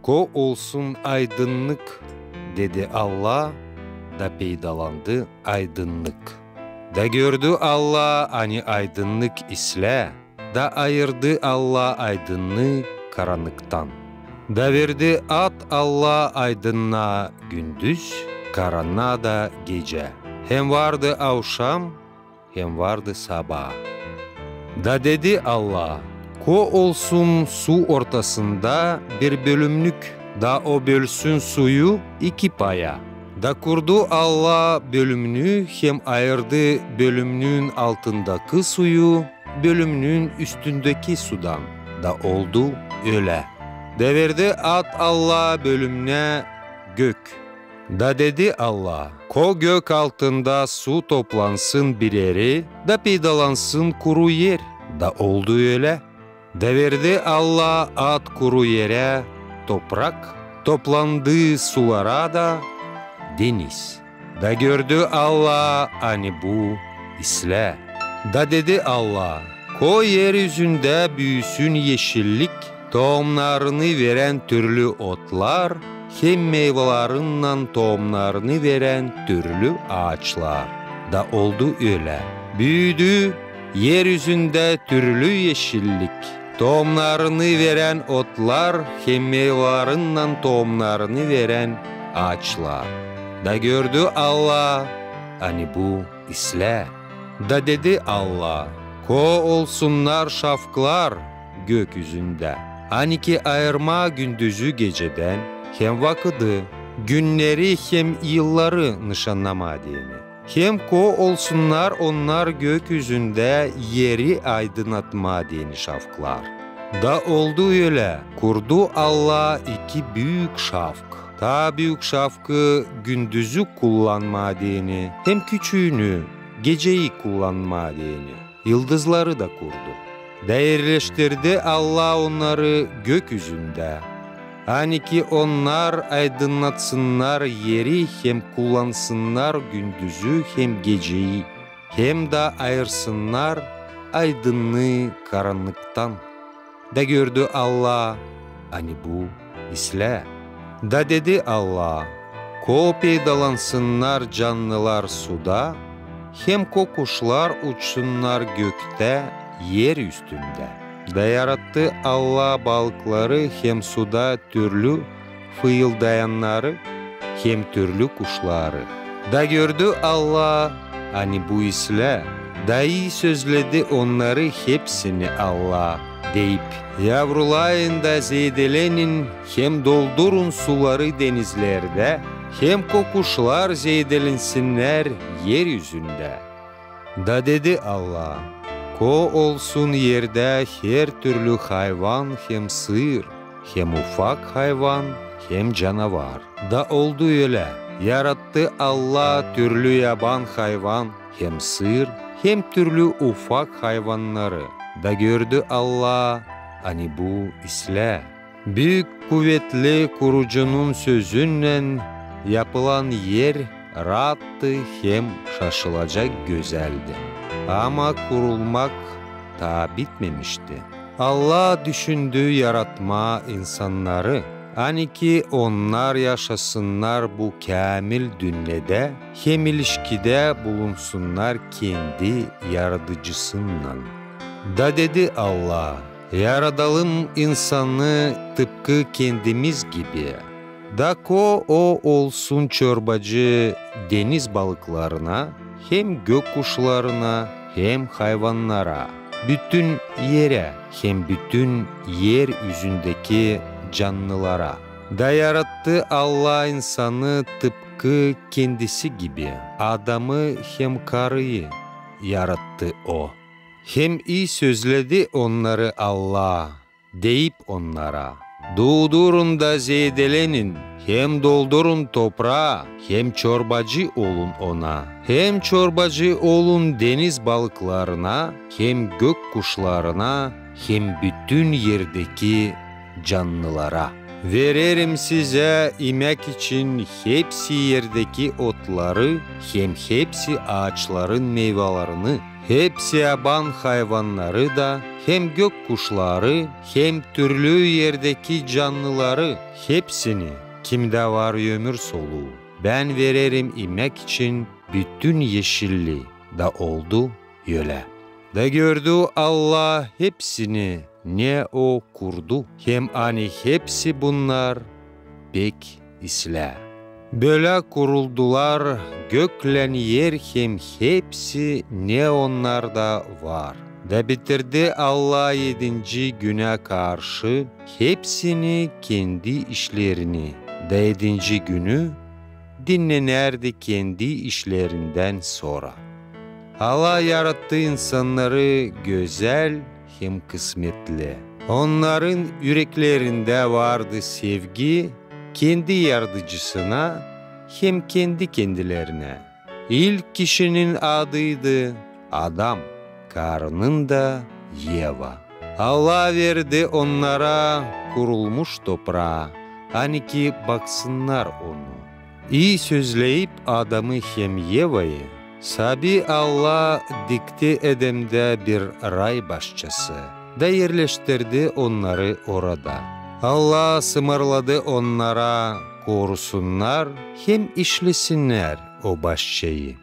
Ko olsun aydınlık dedi Allah, da peydalandı aydınlık. Da gördü Allah hani aydınlık isle, da ayırdı Allah aydınlığı karanlıktan. Da verdi at Allah aydınlığa gündüz, karanlığa da gece. Hem vardı akşam, hem vardı sabah. Da dedi Allah, ko olsun su ortasında bir bölümlük, da o bölsün suyu iki paya. Da kurdu Allah bölümünü, hem ayırdı bölümünün altındaki suyu bölümünün üstündeki sudan. Da oldu öyle. Da verdi at Allah bölümüne gök. Da dedi Allah, ko gök altında su toplansın bir yeri, da peydalansın kuru yer. Da oldu öyle. Da verdi Allah at kuru yere toprak, toplandığı sulara da deniz. Da gördü Allah hani bu isle. Da dedi Allah, ko yeryüzünde büyüsün yeşillik, tohumlarını veren türlü otlar, hem meyvelerinden tohumlarını veren türlü ağaçlar. Da oldu öyle. Büyüdü yeryüzünde türlü yeşillik, tohumlarını veren otlar, hem meyvelerinden tohumlarını veren ağaçlar. Da gördü Allah hani bu isle. Da dedi Allah, ko olsunlar şafklar gökyüzünde, hani ki ayırma gündüzü geceden, hem vakıdı günleri hem yılları nişanlamadığını. Hem ko olsunlar onlar gökyüzünde yeri aydınlatmadığını şafklar. Da oldu öyle. Kurdu Allah iki büyük şafk. Ta büyük şafkı gündüzü kullanmadığını, hem küçüğünü geceyi kullanmadığını, yıldızları da kurdu. Da yerleştirdi Allah onları gökyüzünde. Hani ki onlar aydınlatsınlar yeri, hem kullansınlar gündüzü hem geceyi, hem de ayırsınlar aydınlığı karanlıktan. Da gördü Allah hani bu isle. Da dedi Allah, ko peydalansınlar canlılar suda, hem ko kuşlar uçsunlar gökte yer üstünde. Da yarattı Allah balıkları, hem suda türlü fıyıldayanları, hem türlü kuşları. Da gördü Allah hani bu isle. Da iyi sözledi onları hepsini Allah deyip, yavrulayın da zeydelenin, hem doldurun suları denizlerde, hem kokuşlar zeydelensinler yeryüzünde. Da dedi Allah, ko olsun yerde her türlü hayvan, hem sığır, hem ufak hayvan, hem canavar. Da oldu öyle. Yarattı Allah türlü yaban hayvan, hem sığır, hem türlü ufak hayvanları. Da gördü Allah hani bu isle. Büyük kuvvetli kurucunun sözünle yapılan yer rahattı, hem şaşılacak güzeldi. Ama kurulmak ta bitmemişti. Allah düşündü yaratma insanları, hani ki onlar yaşasınlar bu kamil dünyada, hem ilişkide bulunsunlar kendi yaratıcısıyla. Da dedi Allah, yaradalım insanı tıpkı kendimiz gibi. Da ko o olsun çorbacı deniz balıklarına, hem gök kuşlarına, hem hayvanlara, bütün yere, hem bütün yeryüzündeki canlılara. Da yarattı Allah insanı tıpkı kendisi gibi. Adamı hem karıyı yarattı o. Hem iyi sözledi onları Allah, deyip onlara, doğdurun da zeydelenin, hem doldurun toprağa, hem çorbacı olun ona. Hem çorbacı olun deniz balıklarına, hem gök kuşlarına, hem bütün yerdeki canlılara. Veririm size yemek için hepsi yerdeki otları, hem hepsi ağaçların meyvelerini. Hepsi yaban hayvanları da, hem gök kuşları, hem türlü yerdeki canlıları, hepsini kimde var ömür soluğu, ben vererim imek için bütün yeşilli da oldu öyle. Da gördü Allah hepsini ne o kurdu, hem ani hepsi bunlar pek isle. Böyle kuruldular göklen yer, hem hepsi ne onlarda var. Da bitirdi Allah 7. güne karşı hepsini kendi işlerini. Da 7. günü dinlenerdi kendi işlerinden sonra. Allah yarattı insanları güzel hem kısmetli. Onların yüreklerinde vardı sevgi, kendi yaratıcısına hem kendi kendilerine. İlk kişinin adıydı Adam, karının da Yeva. Allah verdi onlara kurulmuş toprağa, hani ki baksınlar onu. İyi sözleyip Adam'ı hem Yeva'yı, sabi Allah dikti Edem'de bir ray bahçesi, da yerleştirdi onları orada. Allah sımırladı onlara, korusunlar hem işlesinler o bahçeyi.